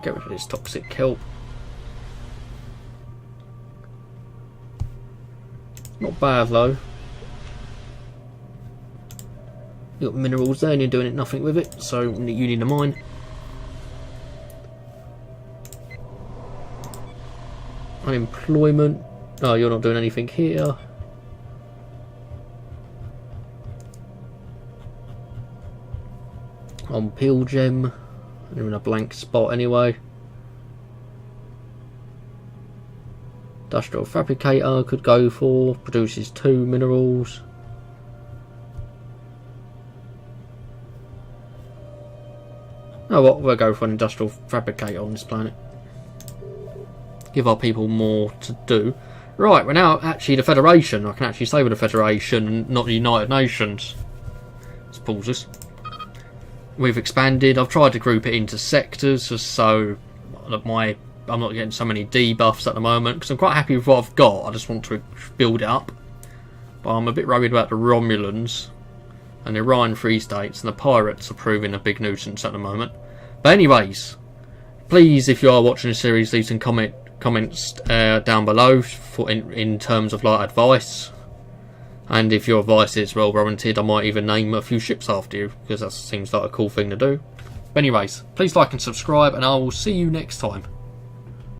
Get rid of this toxic kelp. Not bad though. You got minerals there and you're doing nothing with it, so you need a mine. Unemployment. Oh, you're not doing anything here. On Peel Gem. You're in a blank spot anyway. Industrial Fabricator could go for. Produces 2 minerals. Oh, what? We'll go for an Industrial Fabricator on this planet. Give our people more to do. Right, we're now actually the Federation. I can actually say we're the Federation, not the United Nations. Let's pause this. We've expanded. I've tried to group it into sectors, so I'm not getting so many debuffs at the moment because I'm quite happy with what I've got. I just want to build it up. But I'm a bit worried about the Romulans and the Orion Free States, and the pirates are proving a big nuisance at the moment. But anyways, please, if you are watching the series, leave some comments down below in terms of like advice. And if your advice is well warranted, I might even name a few ships after you, because that seems like a cool thing to do. But anyways, please like and subscribe, and I will see you next time.